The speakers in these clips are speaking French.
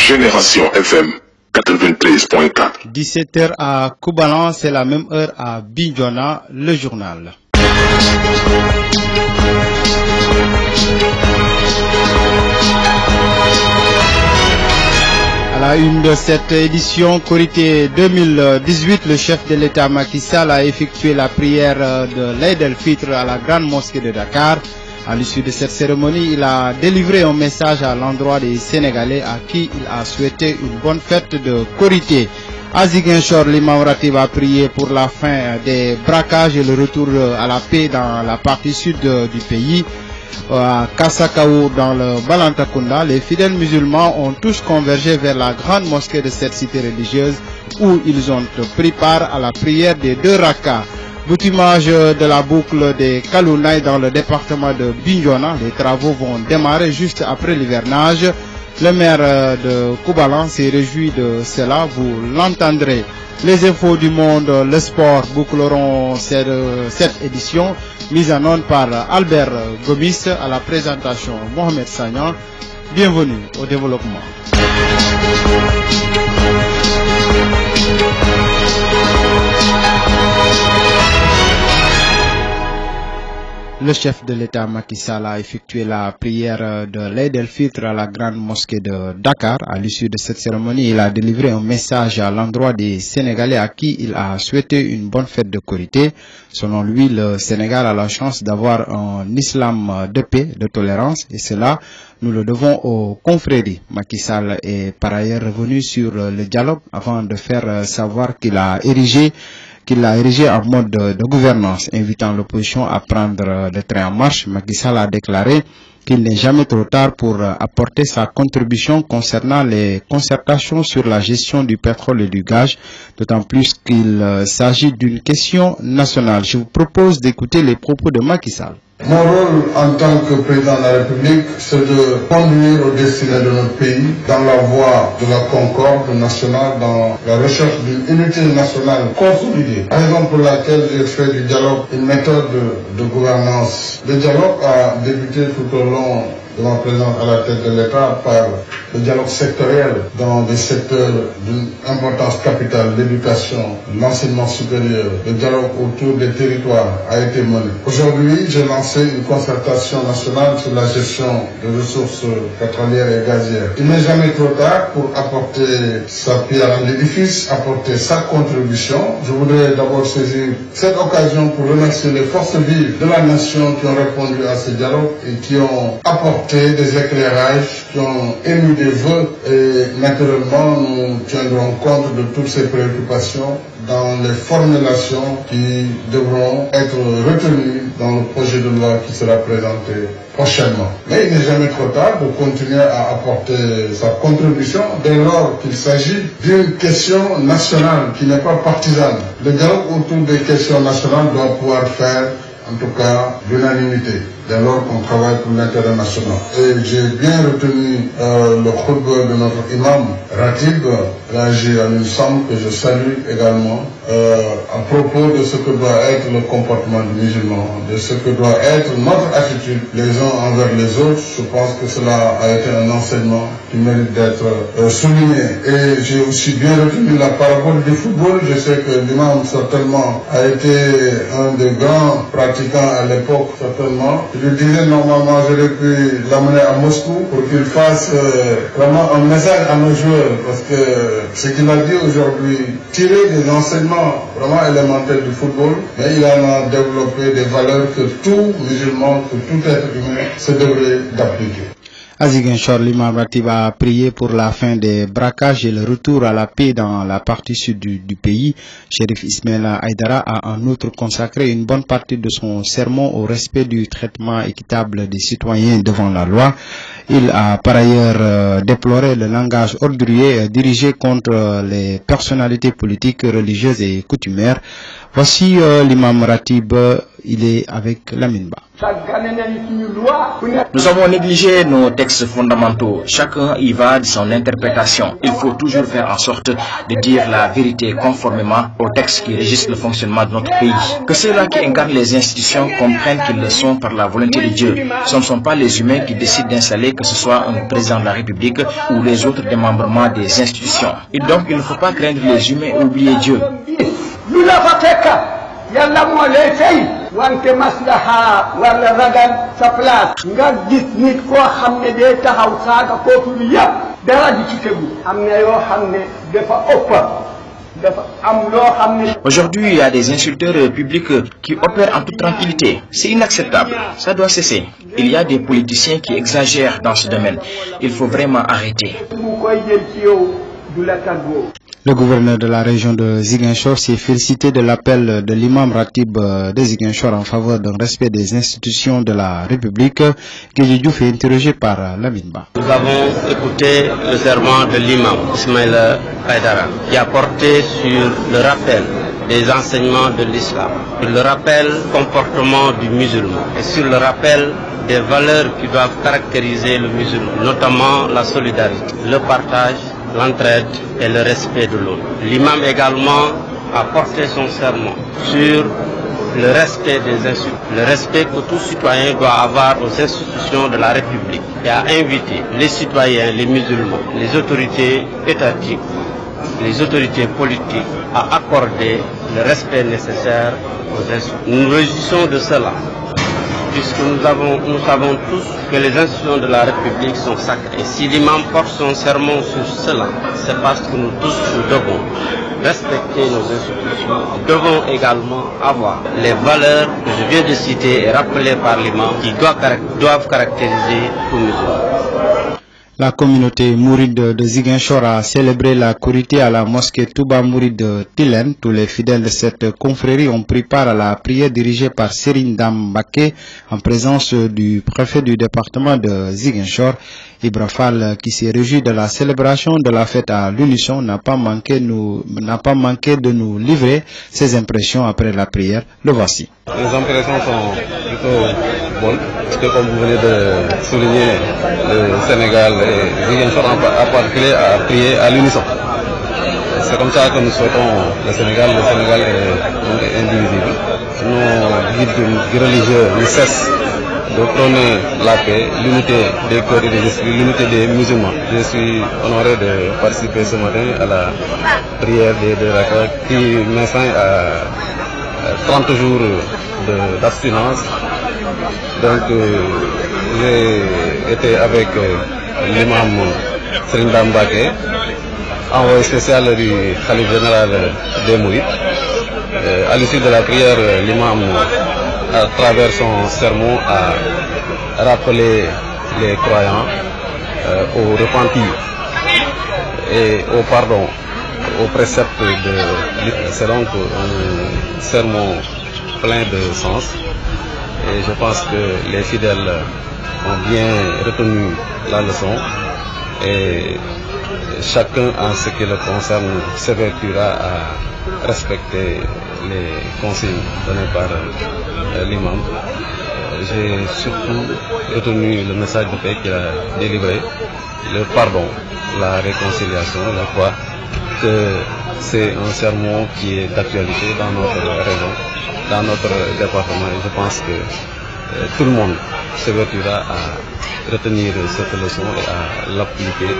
Génération FM 93.4. 17h à Koubalan, c'est la même heure à Bignona, le journal. À la une de cette édition Korité 2018, le chef de l'État Macky Sall a effectué la prière de l'Aïd el-Fitr à la grande mosquée de Dakar. À l'issue de cette cérémonie, il a délivré un message à l'endroit des Sénégalais à qui il a souhaité une bonne fête de Korité. À Ziguinchor, l'imam Ratib a prié pour la fin des braquages et le retour à la paix dans la partie sud du pays. À Kassakaou, dans le Balantakunda, les fidèles musulmans ont tous convergé vers la grande mosquée de cette cité religieuse où ils ont pris part à la prière des 2 rakas. Boutimage de la boucle des Kalounaï dans le département de Bignona. Les travaux vont démarrer juste après l'hivernage. Le maire de Koubalan s'est réjoui de cela, vous l'entendrez. Les infos du monde, le sport boucleront cette édition, mise en onde par Albert Gomis à la présentation Mohamed Sagnan. Bienvenue au développement. Le chef de l'État Macky Sall a effectué la prière de l'Aïd el-Fitr à la grande mosquée de Dakar. À l'issue de cette cérémonie, il a délivré un message à l'endroit des Sénégalais à qui il a souhaité une bonne fête de Korité. Selon lui, le Sénégal a la chance d'avoir un islam de paix, de tolérance, et cela, nous le devons aux confréries. Macky Sall est par ailleurs revenu sur le dialogue avant de faire savoir qu'il l'a érigé en mode de gouvernance, invitant l'opposition à prendre le train en marche. Macky Sall a déclaré qu'il n'est jamais trop tard pour apporter sa contribution concernant les concertations sur la gestion du pétrole et du gaz, d'autant plus qu'il s'agit d'une question nationale. Je vous propose d'écouter les propos de Macky Sall. Mon rôle en tant que président de la République, c'est de conduire au destiné de notre pays dans la voie de la concorde nationale, dans la recherche d'une unité nationale consolidée. Raison pour laquelle j'ai fait du dialogue une méthode de gouvernance. Le dialogue a débuté tout au long de ma présence à la tête de l'État par le dialogue sectoriel dans des secteurs d'une importance capitale, l'éducation, l'enseignement supérieur. Le dialogue autour des territoires a été mené. Aujourd'hui, j'ai lancé une concertation nationale sur la gestion des ressources pétrolières et gazières. Il n'est jamais trop tard pour apporter sa pierre à l'édifice, apporter sa contribution. Je voudrais d'abord saisir cette occasion pour remercier les forces vives de la nation qui ont répondu à ce dialogue et qui ont apporté des éclairages, qui ont émis des vœux, et naturellement nous tiendrons compte de toutes ces préoccupations dans les formulations qui devront être retenues dans le projet de loi qui sera présenté prochainement. Mais il n'est jamais trop tard de continuer à apporter sa contribution dès lors qu'il s'agit d'une question nationale qui n'est pas partisane. Le dialogue autour des questions nationales doit pouvoir faire en tout cas l'unanimité, dès lors qu'on travaille pour l'intérêt national. Et j'ai bien retenu le khutbah de notre imam Ratib, Raji Al-Sam, que je salue également, à propos de ce que doit être le comportement du musulman, de ce que doit être notre attitude les uns envers les autres. Je pense que cela a été un enseignement qui mérite d'être souligné. Et j'ai aussi bien retenu la parabole du football. Je sais que l'imam certainement a été un des grands pratiquants à l'époque, certainement. Je lui disais normalement j'aurais pu l'amener à Moscou pour qu'il fasse vraiment un message à nos joueurs, parce que ce qu'il a dit aujourd'hui, tirer des enseignements vraiment élémentaires du football, mais il en a développé des valeurs que tout musulman, que tout être humain se devrait d'appliquer. À Ziguinchor, l'imam Ratib a prié pour la fin des braquages et le retour à la paix dans la partie sud du pays. Chérif Ismaïla Aïdara a en outre consacré une bonne partie de son sermon au respect du traitement équitable des citoyens devant la loi. Il a par ailleurs déploré le langage ordurier dirigé contre les personnalités politiques, religieuses et coutumières. Voici l'imam Ratib Il est avec Lamine Ba. Nous avons négligé nos textes fondamentaux. Chacun y va de son interprétation. Il faut toujours faire en sorte de dire la vérité conformément aux textes qui régissent le fonctionnement de notre pays. Que ceux-là qui incarnent les institutions comprennent qu'ils le sont par la volonté de Dieu. Ce ne sont pas les humains qui décident d'installer que ce soit un président de la République ou les autres démembrements des institutions. Et donc il ne faut pas craindre les humains et oublier Dieu. yalla mo lay fay wante maslaha wala ragal sa place nga gis nit ko xamne day taxaw saaga ko fi yépp dara di ci tegu amna yo xamne dafa ëpp dafa am lo xamne. Aujourd'hui, il y a des insulteurs publics qui opèrent en toute tranquillité. C'est inacceptable. Ça doit cesser. Il y a des politiciens qui exagèrent dans ce domaine. Il faut vraiment arrêter. Le gouverneur de la région de Ziguinchor s'est félicité de l'appel de l'imam Ratib de Ziguinchor en faveur d'un respect des institutions de la République. Guédi Diouf est interrogé par Lamine Ba. Nous avons écouté le serment de l'imam Ismaïla Haïdara qui a porté sur le rappel des enseignements de l'islam, sur le rappel comportement du musulman et sur le rappel des valeurs qui doivent caractériser le musulman, notamment la solidarité, le partage, l'entraide et le respect de l'autre. L'imam également a porté son serment sur le respect des institutions, le respect que tout citoyen doit avoir aux institutions de la République et a invité les citoyens, les musulmans, les autorités étatiques, les autorités politiques à accorder le respect nécessaire aux institutions. Nous nous réjouissons de cela, puisque nous savons tous que les institutions de la République sont sacrées. Et si l'imam porte son serment sur cela, c'est parce que nous tous nous devons respecter nos institutions. Nous devons également avoir les valeurs que je viens de citer et rappelées par l'imam qui doivent caractériser tout musulman. La communauté mouride de Ziguinchor a célébré la Korité à la mosquée Touba Mouride de Tilène. Tous les fidèles de cette confrérie ont pris part à la prière dirigée par Serigne Dame Mbacké en présence du préfet du département de Ziguinchor. Ibra Fall, qui s'est réjoui de la célébration de la fête à l'unisson, n'a pas manqué de nous livrer ses impressions après la prière. Le voici. Les impressions sont plutôt bonnes, parce que comme vous venez de souligner, le Sénégal et Ziguinchor en particulier a prié à l'unisson. C'est comme ça que nous souhaitons le Sénégal est indivisible. Nos guides religieux ne cessent de prôner la paix, l'unité des cœurs et des esprits, l'unité des musulmans. Je suis honoré de participer ce matin à la prière des deux rakas qui met fin à 30 jours d'abstinence. Donc j'ai été avec l'imam Serigne Dame Mbacké, envoyé spécial du khalife général des Mourides. À l'issue de la prière, l'imam, à travers son sermon, a rappelé les croyants au repentir et au pardon, au précepte de l'islam. C'est donc un sermon plein de sens et je pense que les fidèles ont bien retenu la leçon et chacun en ce qui le concerne s'évertuera à respecter les consignes données par l'imam. J'ai surtout retenu le message de paix qu'il a délivré, le pardon, la réconciliation, la foi, que c'est un sermon qui est d'actualité dans notre région, dans notre département. Et je pense que tout le monde s'évertuera à retenir cette leçon et à l'appliquer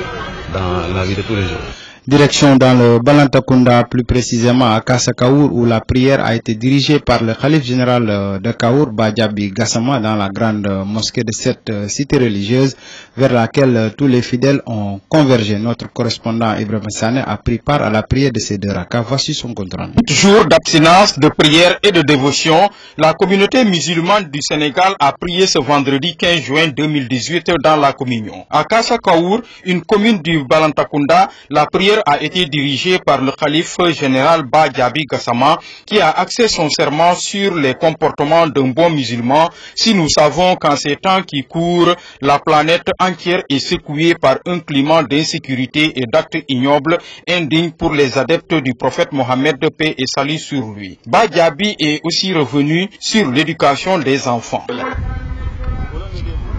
dans la vie de tous les jours. Direction dans le Balantakunda, plus précisément à Kassa Kaour, où la prière a été dirigée par le khalife général de Kaour, Badjabi Gassama, dans la grande mosquée de cette cité religieuse, vers laquelle tous les fidèles ont convergé. Notre correspondant Ibrahim Sané a pris part à la prière de ces deux rakas. Voici son compte rendu. Jour d'abstinence, de prière et de dévotion, la communauté musulmane du Sénégal a prié ce vendredi 15 juin 2018 dans la communion. À Kassa Kaour, une commune du Balantakunda, la prière prière a été dirigée par le calife général Ba Diaby Gassama qui a axé son serment sur les comportements d'un bon musulman. Si nous savons qu'en ces temps qui courent, la planète entière est secouée par un climat d'insécurité et d'actes ignobles indignes pour les adeptes du prophète Mohammed, de paix et salut sur lui. Ba Diaby est aussi revenu sur l'éducation des enfants.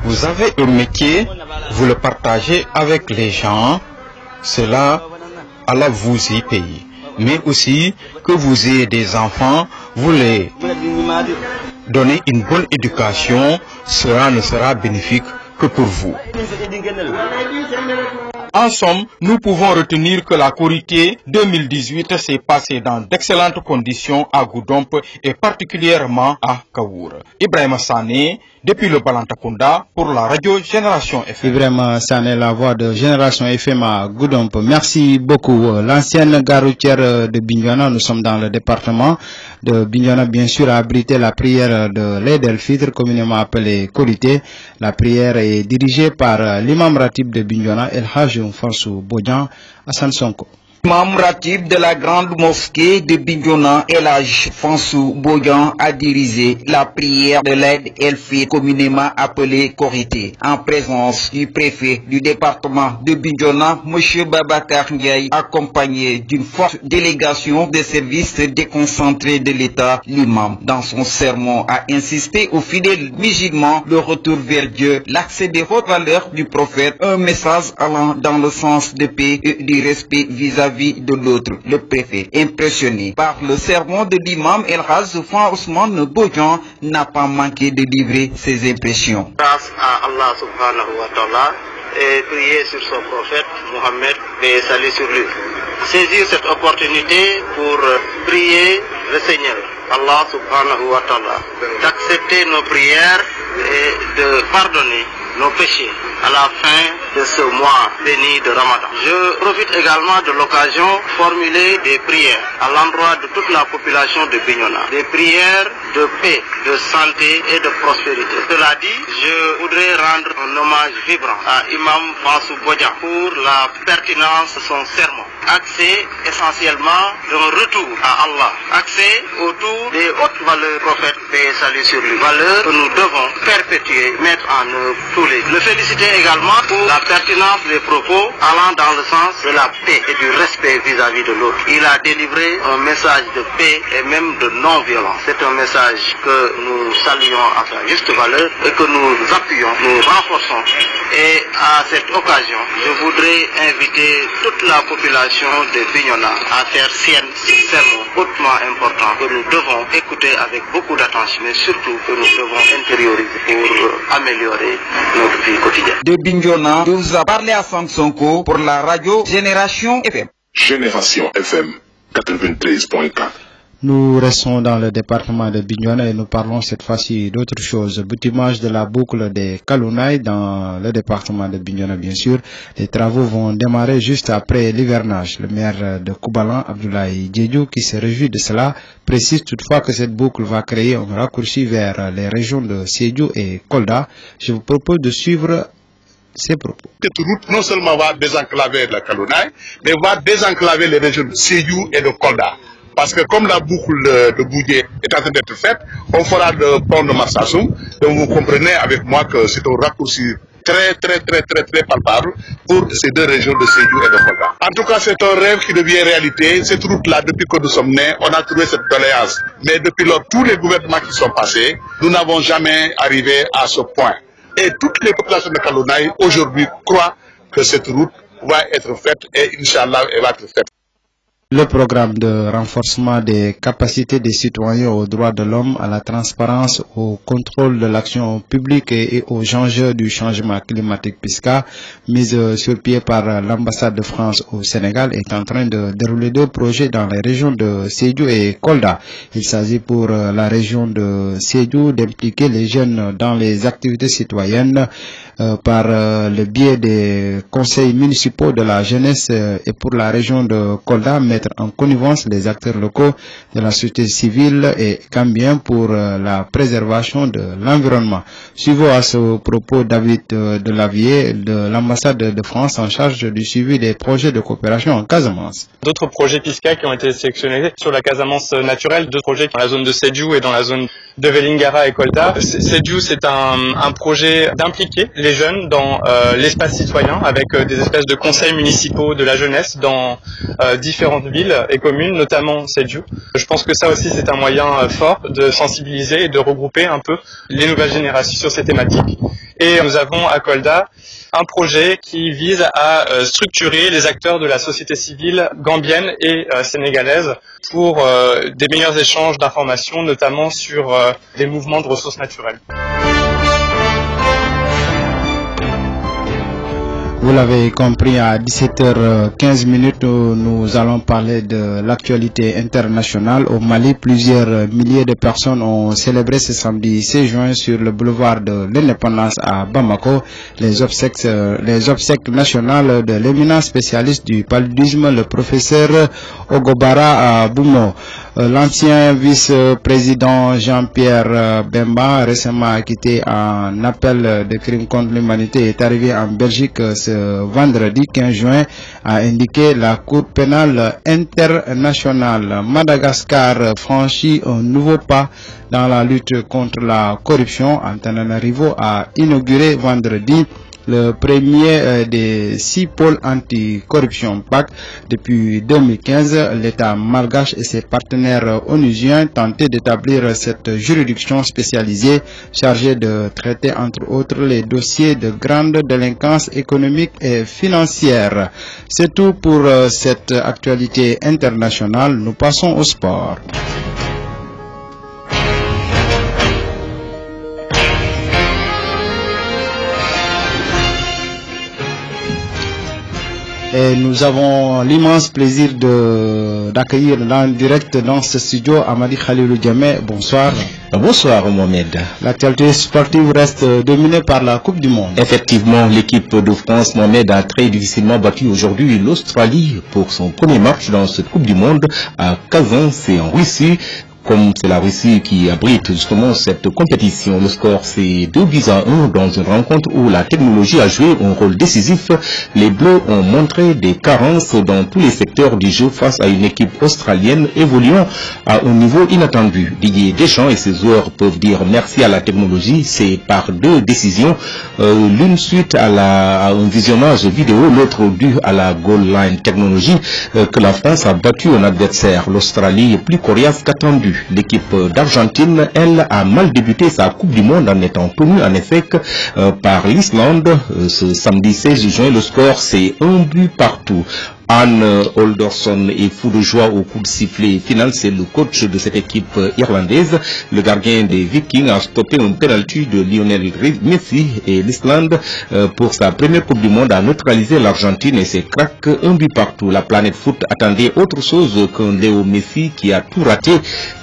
Vous avez un métier, vous le partagez avec les gens, cela, Allah vous y paye. Mais aussi que vous ayez des enfants, vous les donnez une bonne éducation, cela ne sera bénéfique que pour vous. En somme, nous pouvons retenir que la Korité 2018 s'est passée dans d'excellentes conditions à Goudomp et particulièrement à Kawour. Ibrahima Sané, depuis le Balantakunda, pour la radio Génération FM. Ibrahima Sané, la voix de Génération FM à Goudomp. Merci beaucoup. L'ancienne gare routière de Bignona, nous sommes dans le département de Bignona, bien sûr, a abrité la prière de l'Eid el-Fitr, communément appelée Korité. La prière est dirigée par l'imam ratib de Bignona, El Hajj Fansou Bodian, Hassan Sonko. Imam ratib de la grande mosquée de Bignona, El Hajj Fansou Bodian, a dirigé la prière de l'Eid el-Fitr, communément appelée Korité, en présence du préfet du département de Bignona, M. Babacar Ndiaye, accompagné d'une forte délégation des services déconcentrés de l'État. L'imam, dans son sermon, a insisté aux fidèles musulmans le retour vers Dieu, l'accès des hautes valeurs du prophète, un message allant dans le sens de paix et du respect vis-à-vis de l'autre. Le préfet, impressionné par le sermon de l'imam El Hajj Ousmane Bodian, n'a pas manqué de livrer ses impressions. Grâce à Allah subhanahu wa ta'ala et prier sur son prophète Mohammed et salut sur lui. Saisir cette opportunité pour prier le Seigneur, Allah subhanahu wa ta'ala, d'accepter nos prières et de pardonner nos péchés à la fin de ce mois béni de Ramadan. Je profite également de l'occasion de formuler des prières à l'endroit de toute la population de Bignona. Des prières de paix, de santé et de prospérité. Cela dit, je voudrais rendre un hommage vibrant à Imam Fansou Bodian pour la pertinence de son sermon, axé essentiellement d'un retour à Allah, axé autour des hautes valeurs prophètes, paix et salut sur lui. Valeurs que nous devons perpétuer, mettre en œuvre tous les jours. Le féliciter également pour la pertinence des propos allant dans le sens de la paix et du respect vis-à-vis de l'autre. Il a délivré un message de paix et même de non-violence. C'est un message que nous saluons à sa juste valeur et que nous appuyons, nous renforçons. Et à cette occasion, je voudrais inviter toute la population de Bignona à faire sienne ce sermon hautement important que nous devons écouter avec beaucoup d'attention, mais surtout que nous devons intérioriser pour améliorer notre vie quotidienne. De Bignona, je vous ai parlé à Sonko pour la radio Génération FM. Génération FM 93.4. Nous restons dans le département de Bignona et nous parlons cette fois-ci d'autre chose. Boutimage de la boucle des Kalounaï dans le département de Bignona, bien sûr. Les travaux vont démarrer juste après l'hivernage. Le maire de Koubalan, Abdoulaye Diédiou, qui se réjouit de cela, précise toutefois que cette boucle va créer un raccourci vers les régions de Sédhiou et Kolda. Je vous propose de suivre ces propos. Cette route non seulement va désenclaver la Kalounaï, mais va désenclaver les régions de Sédhiou et de Kolda. Parce que comme la boucle de Boudié est en train d'être faite, on fera le pont de Marsassoum. Donc vous comprenez avec moi que c'est un raccourci très palpable pour ces deux régions de Sédhiou et de Kolda. En tout cas, c'est un rêve qui devient réalité. Cette route-là, depuis que nous sommes nés, on a trouvé cette doléance. Mais depuis lors, tous les gouvernements qui sont passés, nous n'avons jamais arrivé à ce point. Et toutes les populations de Kalounaï, aujourd'hui, croient que cette route va être faite et Inch'Allah, elle va être faite. Le programme de renforcement des capacités des citoyens aux droits de l'homme, à la transparence, au contrôle de l'action publique et aux enjeux du changement climatique PISCA, mise sur pied par l'ambassade de France au Sénégal, est en train de dérouler deux projets dans les régions de Sédhiou et Kolda. Il s'agit pour la région de Sédhiou d'impliquer les jeunes dans les activités citoyennes par le biais des conseils municipaux de la jeunesse et pour la région de Kolda, mettre en connivence les acteurs locaux de la société civile et gambiens pour la préservation de l'environnement. Suivons à ce propos David Delavier de l'ambassade de France en charge du suivi des projets de coopération en Casamance. D'autres projets PISCA qui ont été sélectionnés sur la Casamance naturelle, deux projets dans la zone de Sédhiou et dans la zone de Vélingara et Kolda. Sédhiou, c'est un projet d'impliquer les jeunes dans l'espace citoyen avec des espèces de conseils municipaux de la jeunesse dans différentes villes et communes, notamment Sédhiou. Je pense que ça aussi c'est un moyen fort de sensibiliser et de regrouper un peu les nouvelles générations sur ces thématiques. Et nous avons à Kolda un projet qui vise à structurer les acteurs de la société civile gambienne et sénégalaise pour des meilleurs échanges d'informations, notamment sur les mouvements de ressources naturelles. Vous l'avez compris, à 17h15, nous allons parler de l'actualité internationale. Au Mali, plusieurs milliers de personnes ont célébré ce samedi 16 juin sur le boulevard de l'Indépendance à Bamako les obsèques nationales de l'éminent spécialiste du paludisme, le professeur Ogobara Boumo. L'ancien vice-président Jean-Pierre Bemba, récemment acquitté en appel de crime contre l'humanité, est arrivé en Belgique ce vendredi 15 juin, a indiqué la Cour pénale internationale. Madagascar franchit un nouveau pas dans la lutte contre la corruption. Antananarivo a inauguré vendredi le premier des 6 pôles anti-corruption PAC. Depuis 2015, l'État malgache et ses partenaires onusiens tentaient d'établir cette juridiction spécialisée chargée de traiter entre autres les dossiers de grande délinquance économique et financière. C'est tout pour cette actualité internationale. Nous passons au sport. Et nous avons l'immense plaisir d'accueillir en direct dans ce studio Amadi Khalilou Diamé. Bonsoir. Bonsoir Mohamed. L'actualité sportive reste dominée par la Coupe du Monde. Effectivement, l'équipe de France Mohamed a très difficilement battu aujourd'hui l'Australie pour son premier match dans cette Coupe du Monde à Kazan, c'est en Russie. Comme c'est la Russie qui abrite justement cette compétition, le score c'est 2-1 dans une rencontre où la technologie a joué un rôle décisif. Les Bleus ont montré des carences dans tous les secteurs du jeu face à une équipe australienne évoluant à un niveau inattendu. Didier Deschamps et ses joueurs peuvent dire merci à la technologie. C'est par deux décisions, l'une suite à un visionnage vidéo, l'autre due à la goal line technologie, que la France a battu un adversaire. L'Australie est plus coriace qu'attendu. L'équipe d'Argentine, elle, a mal débuté sa Coupe du Monde en étant tenue en effet par l'Islande. Ce samedi 16 juin, le score c'est 1 partout. Anne Alderson est fou de joie au coup de sifflet final. C'est le coach de cette équipe irlandaise. Le gardien des Vikings a stoppé un penalty de Lionel Messi et l'Islande pour sa première Coupe du Monde a neutralisé l'Argentine et ses cracks 1 partout. La planète foot attendait autre chose qu'un Léo Messi qui a tout raté.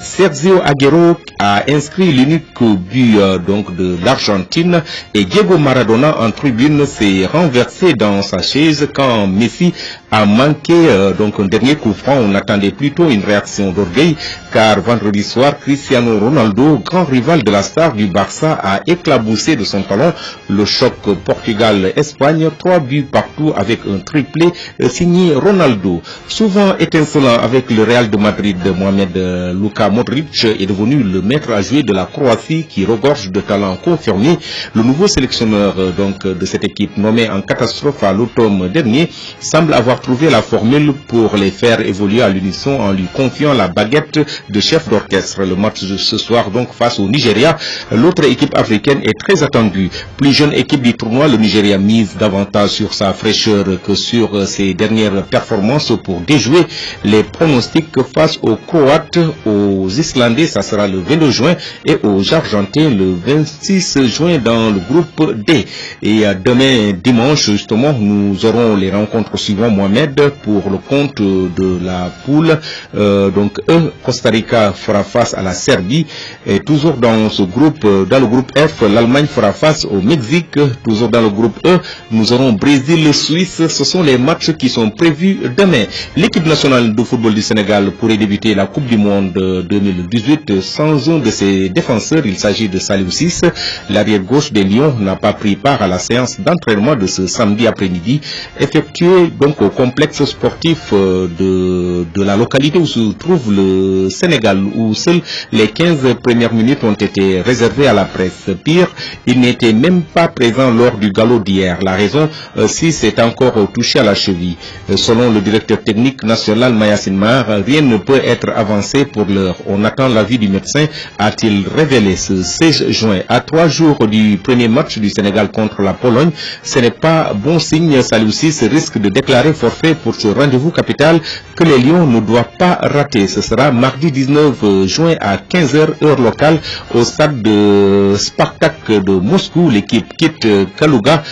Sergio Aguero a inscrit l'unique but donc de l'Argentine et Diego Maradona en tribune s'est renversé dans sa chaise quand Messi a manqué donc un dernier coup franc. On attendait plutôt une réaction d'orgueil car vendredi soir, Cristiano Ronaldo, grand rival de la star du Barça, a éclaboussé de son talon le choc Portugal-Espagne, 3 buts partout avec un triplé signé Ronaldo. Souvent étincelant avec le Real de Madrid, Mohamed Luka Modric est devenu le maître à jouer de la Croatie qui regorge de talents confirmés. Le nouveau sélectionneur donc de cette équipe nommé en catastrophe à l'automne dernier semble avoir trouvé la formule pour les faire évoluer à l'unisson en lui confiant la baguette de chef d'orchestre. Le match de ce soir donc face au Nigeria, l'autre équipe africaine est très attendue. Plus jeune équipe du tournoi, le Nigeria mise davantage sur sa fraîcheur que sur ses dernières performances pour déjouer les pronostics face aux Croates, aux Islandais, ça sera le 22 juin et aux Argentins le 26 juin dans le groupe D. Et demain dimanche justement nous aurons les rencontres suivantes. Mohamed pour le compte de la poule. Donc Costa Rica fera face à la Serbie. Et toujours dans ce groupe, dans le groupe F, l'Allemagne fera face au Mexique. Toujours dans le groupe E, nous aurons Brésil, Suisse. Ce sont les matchs qui sont prévus demain. L'équipe nationale de football du Sénégal pourrait débuter la Coupe du Monde 2018 sans un de ses défenseurs. Il s'agit de Saliou Ciss. L'arrière gauche des Lions n'a pas pris part à la séance d'entraînement de ce samedi après-midi, effectuée donc au complexe sportif de la localité où se trouve le Sénégal, où seules les 15 premières minutes ont été réservées à la presse. Pire, il n'était même pas présent lors du galop d'hier. La raison, Ciss est encore touché à la cheville. Selon le directeur technique national Mayacine Mar, rien ne peut être avancé pour l'heure. On attend l'avis du médecin, a-t-il révélé ce 16 juin. À 3 jours du premier match du Sénégal contre la Pologne, ce n'est pas bon signe. Saliou Ciss risque de déclarer forfait pour ce rendez-vous capital que les Lions ne doivent pas rater. Ce sera mardi 19 juin à 15h heure locale au stade de Spartak de Moscou. L'équipe quitte Kalouga,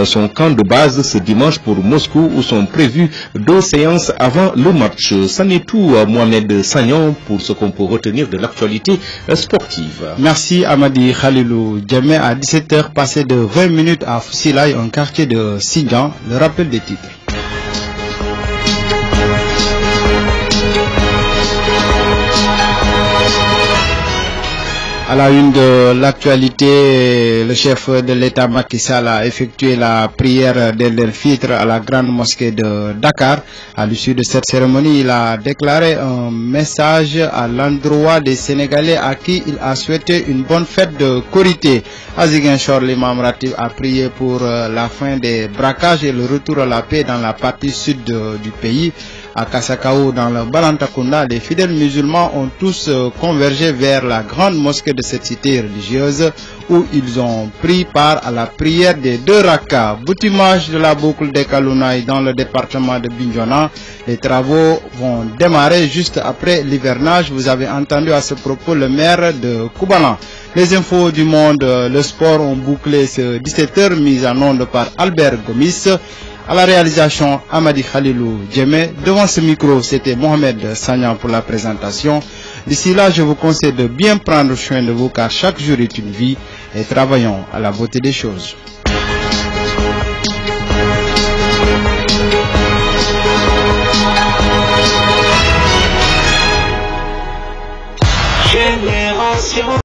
son camp de base, ce dimanche pour Moscou où sont prévues 2 séances avant le match. C'en est tout, Mohamed Sagnon, pour ce qu'on peut retenir de l'actualité sportive. Merci Amadi Khalilou Djemé. À 17h passé de 20 minutes à Foussilaï, un quartier de Sindian. Le rappel des titres. À la une de l'actualité, le chef de l'État Macky Sall a effectué la prière d'El-Fitr à la grande mosquée de Dakar. À l'issue de cette cérémonie, il a déclaré un message à l'endroit des Sénégalais à qui il a souhaité une bonne fête de Korité. À Ziguinchor, l'imam Ratib a prié pour la fin des braquages et le retour à la paix dans la partie sud du pays. À Kassakaou, dans le Balantakunda, les fidèles musulmans ont tous convergé vers la grande mosquée de cette cité religieuse où ils ont pris part à la prière des 2 rakas. Boutimage de la boucle des Kalounaï dans le département de Bignona. Les travaux vont démarrer juste après l'hivernage. Vous avez entendu à ce propos le maire de Koubalan. Les infos du monde, le sport ont bouclé ce 17h, mise en onde par Albert Gomis. À la réalisation, Amadi Khalilou Djemé. Devant ce micro, c'était Mohamed Sagnan pour la présentation. D'ici là, je vous conseille de bien prendre soin de vous car chaque jour est une vie et travaillons à la beauté des choses. Génération